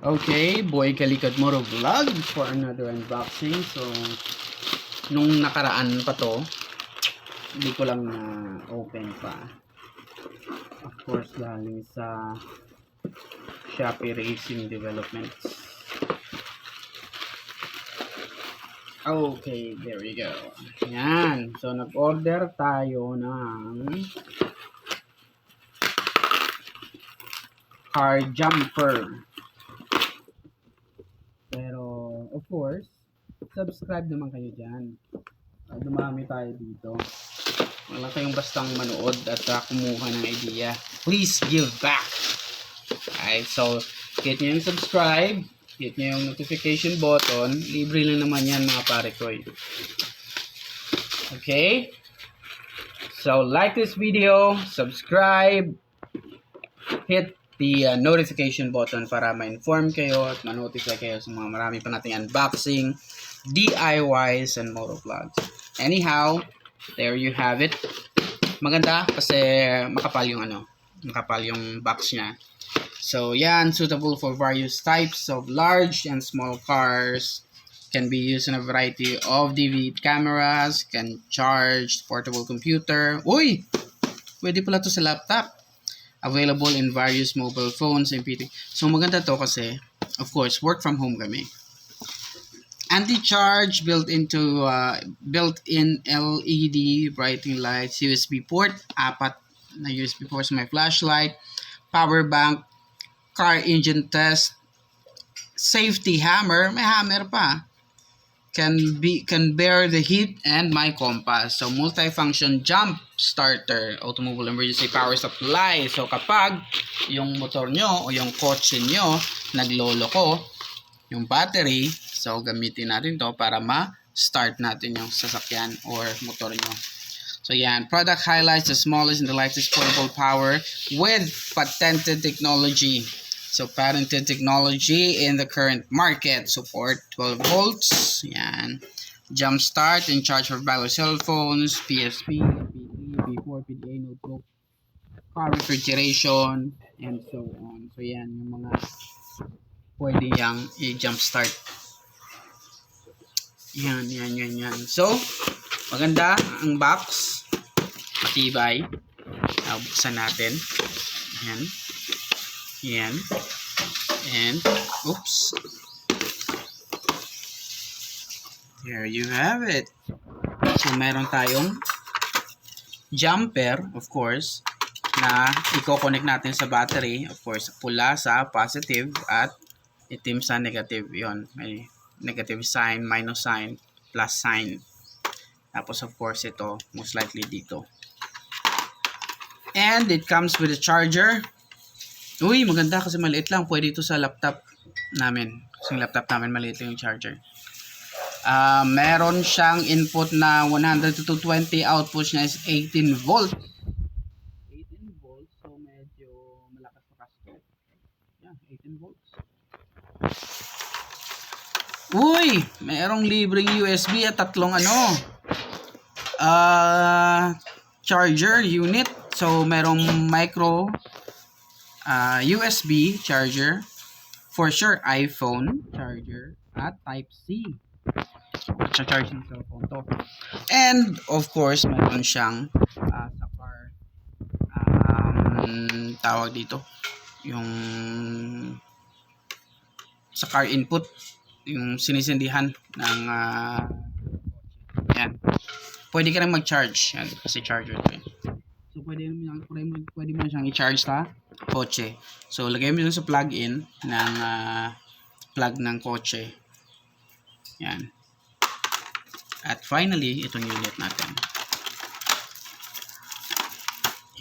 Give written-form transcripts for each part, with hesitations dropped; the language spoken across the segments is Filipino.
Okay, boy Kalikad Moro Vlog for another unboxing. So, nung nakaraan pa to, hindi ko lang na open pa. Of course, galing sa Shopee Racing Developments. Okay, there we go. Yan. So, nag-order tayo ng car jumper. Pero, of course, subscribe naman kayo dyan. Dumami tayo dito. Wala kayong bastang manood at kumuha ng idea. Please give back. Alright, so, hit nyo yung subscribe, hit nyo yung notification button. Libre lang naman yan mga pare ko. Okay? So, like this video, subscribe, hit the notification button para ma-inform kayo at ma-notify kayo sa mga marami pa nating unboxing, DIYs, and motovlogs. Anyhow, there you have it. Maganda kasi makapal yung box niya. So, yan, suitable for various types of large and small cars. Can be used in a variety of DV cameras, can charge portable computer. Uy! Pwede pala to sa laptop. Available in various mobile phones and PT. So maganda to kasi, of course, work from home kami. Anti-charge built-in LED brightening lights, USB port, 4 na USB ports, my flashlight, power bank, car engine test, safety hammer, may hammer pa. Can bear the heat, and my compass. So multifunction jump starter, automobile emergency power supply. So kapag yung motor nyo o yung kotse nyo nagloloko yung battery, so gamitin natin to para ma-start natin yung sasakyan or motor nyo. So yan, product highlights the smallest and the lightest portable power with patented technology. So, patented technology in the current market. Support 12 volts. Yan. Jump start and charge for battery cell phones, PSP, MP3, P4, PDA, notebook, car refrigeration, and so on. So, yan yung mga pwede yang i-jump start. Yan. So, maganda ang box. Matibay. Buksan natin. Yan. Yan. And, oops. There you have it. So, meron tayong jumper, of course, na i-connect natin sa battery. Of course, pula sa positive at itim sa negative. Yon, may negative sign, minus sign, plus sign. Tapos, of course, ito, most likely dito. And it comes with a charger. Uy, maganda kasi maliit lang. Pwede ito sa laptop namin. Kasi yung laptop namin maliit lang yung charger. Meron siyang input na 100 to 220. Output niya is 18 volts. 18 volts. So, medyo malakas-lakas to. Yeah, 18 volts. Uy! Merong libreng USB at tatlong charger unit. So, merong micro USB charger, for sure iPhone charger, at Type-C. Charge ng cellphone to. And of course, meron siyang sa car tawag dito yung sa car input, yung sinisindihan ng yan. Pwede ka rin mag-charge yan, kasi charger to. So, pwede mo siyang i-charge sa kotse. So, lagay mo dun sa plug-in ng plug ng kotse. Yan. At finally, itong unit natin.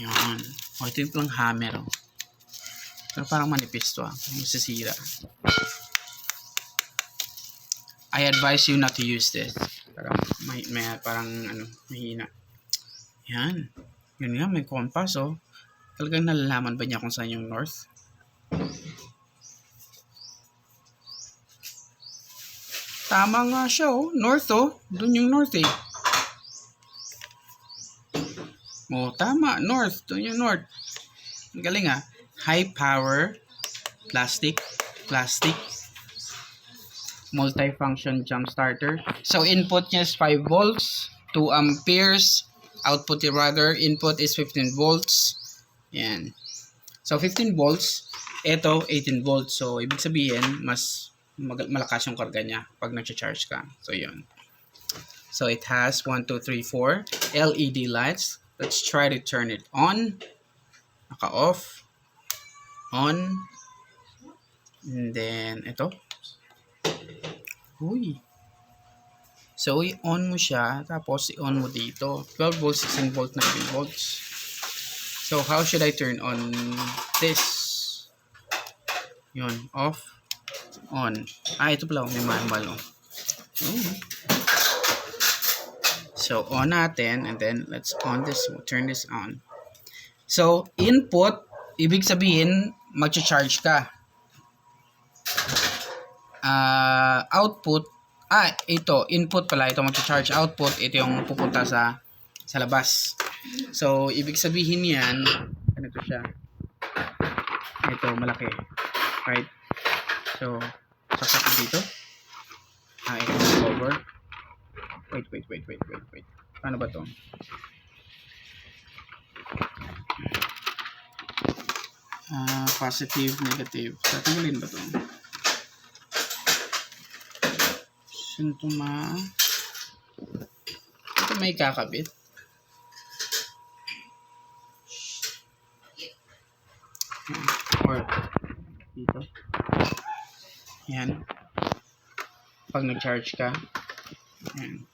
Yan. O, ito yung lang hammer. Pero parang manipis to. Masisira. I advise you not to use this. Parang mahina. Yan. Yun nga, may compass, oh. Talagang nalalaman ba niya kung saan yung north? Tama nga siya, oh. North, oh. Doon yung north, eh. Oh, tama. North. Doon yung north. Ang galing, ah. High power plastic plastic. Multi-function jump starter. So input niya is 5 volts, 2 amperes. Output rather, input is 15 volts. Yan. So 15 volts, ito 18 volts. So ibig sabihin, mas malakas yung karga niya pag nag-charge ka. So yun. So it has 1, 2, 3, 4 LED lights. Let's try to turn it on. Naka-off. On. And then ito. Uy. So, i-on mo siya, tapos i-on mo dito. 12 volts, 16 volts, 19 volts. So, how should I turn on this? Yun, off, on. Ito pala, may manual. So, on natin, and then, let's on this, turn this on. So, input, ibig sabihin, mag-charge ka. Output, ito, input pala, ito mag-charge. Output, ito yung pupunta sa labas. So, ibig sabihin yan, ganito siya. Ito, malaki. Right? So, saksak ko dito. Ito, cover. Wait. Paano ba to? Positive, negative. Tatingin ba to? Ito may kakabit. Or dito. Yan. Pag nag-charge ka. Yan.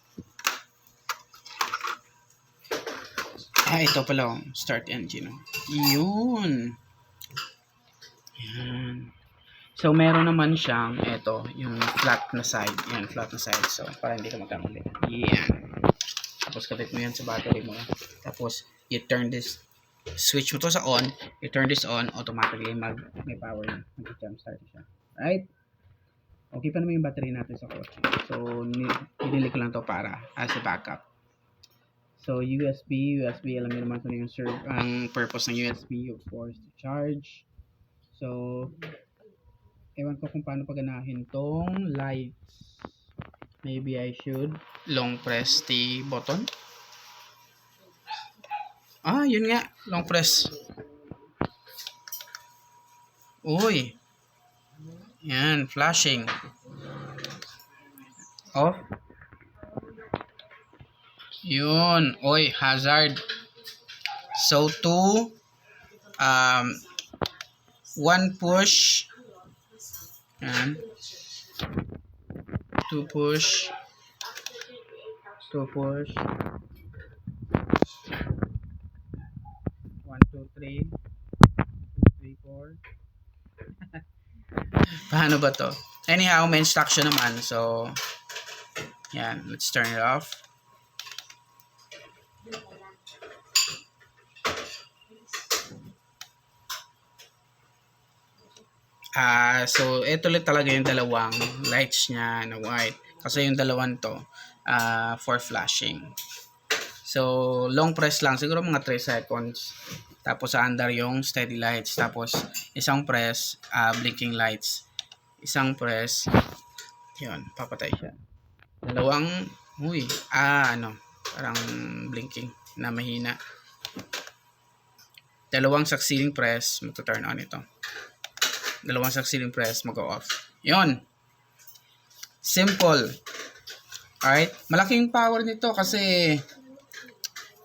Ito pala. Start engine. Yun. Yan. So, meron naman siyang, ito, yung flat na side. Yan, flat na side. So, para hindi ka magkamali. Yan. Tapos, kapit mo yan sa battery mo. Tapos, you turn this, switch mo to sa on, you turn this on, automatically may power na. Mag-jump start siya. Right? Okay pa naman yung battery natin sa kotse. So, pinili ko lang to para as a backup. So, USB, alam niyo naman kung yung ang purpose ng USB, of course, to charge. So, ewan ko kung paano paganahin tong lights. Maybe I should long press the button. Yun nga. Long press. Uy. Yan. Flashing. Off. Yun. Uy. Hazard. So, 2. 1 push. Yan. 2 push. 2 push. 1, 2, 3. 2, 3, 4. Paano ba to? Anyhow, may instruction naman. So, yan. Let's turn it off. So, ito ulit talaga yung dalawang lights niya na white. Kasi yung dalawang to, for flashing. So, long press lang. Siguro mga 3 seconds. Tapos, under yung steady lights. Tapos, isang press, blinking lights. Isang press, yun, papatay siya. Dalawang, parang blinking na mahina. Dalawang succeeding press, mag-turn on ito. Dalawang succeeding press, mag-go off. Yun. Simple. Alright? Malaking power nito kasi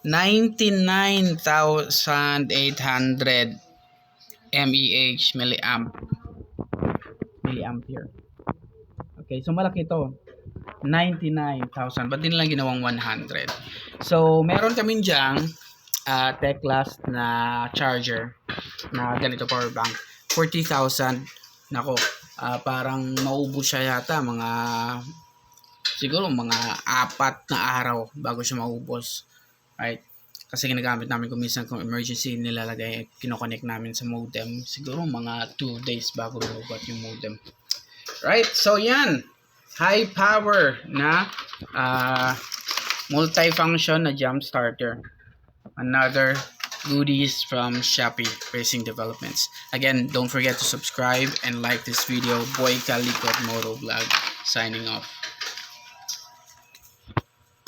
99,800 mAh, milliampere. Okay, so malaki ito. 99,000. Ba't din lang ginawang 100? So, meron kaming dyang Tech-Last na charger na ganito power bank. 40,000. Nako, parang maubos siya yata siguro mga 4 na araw bago siya maubos. Right? Kasi ginagamit namin minsan kung emergency nilalagay, kinoconnect namin sa modem. Siguro mga 2 days bago lubat yung modem. Right? So yan. High power na multi-function na jump starter. Another goodies from Shopee Racing Developments. Again, don't forget to subscribe and like this video. Boy Kalikot Moto Vlog signing off.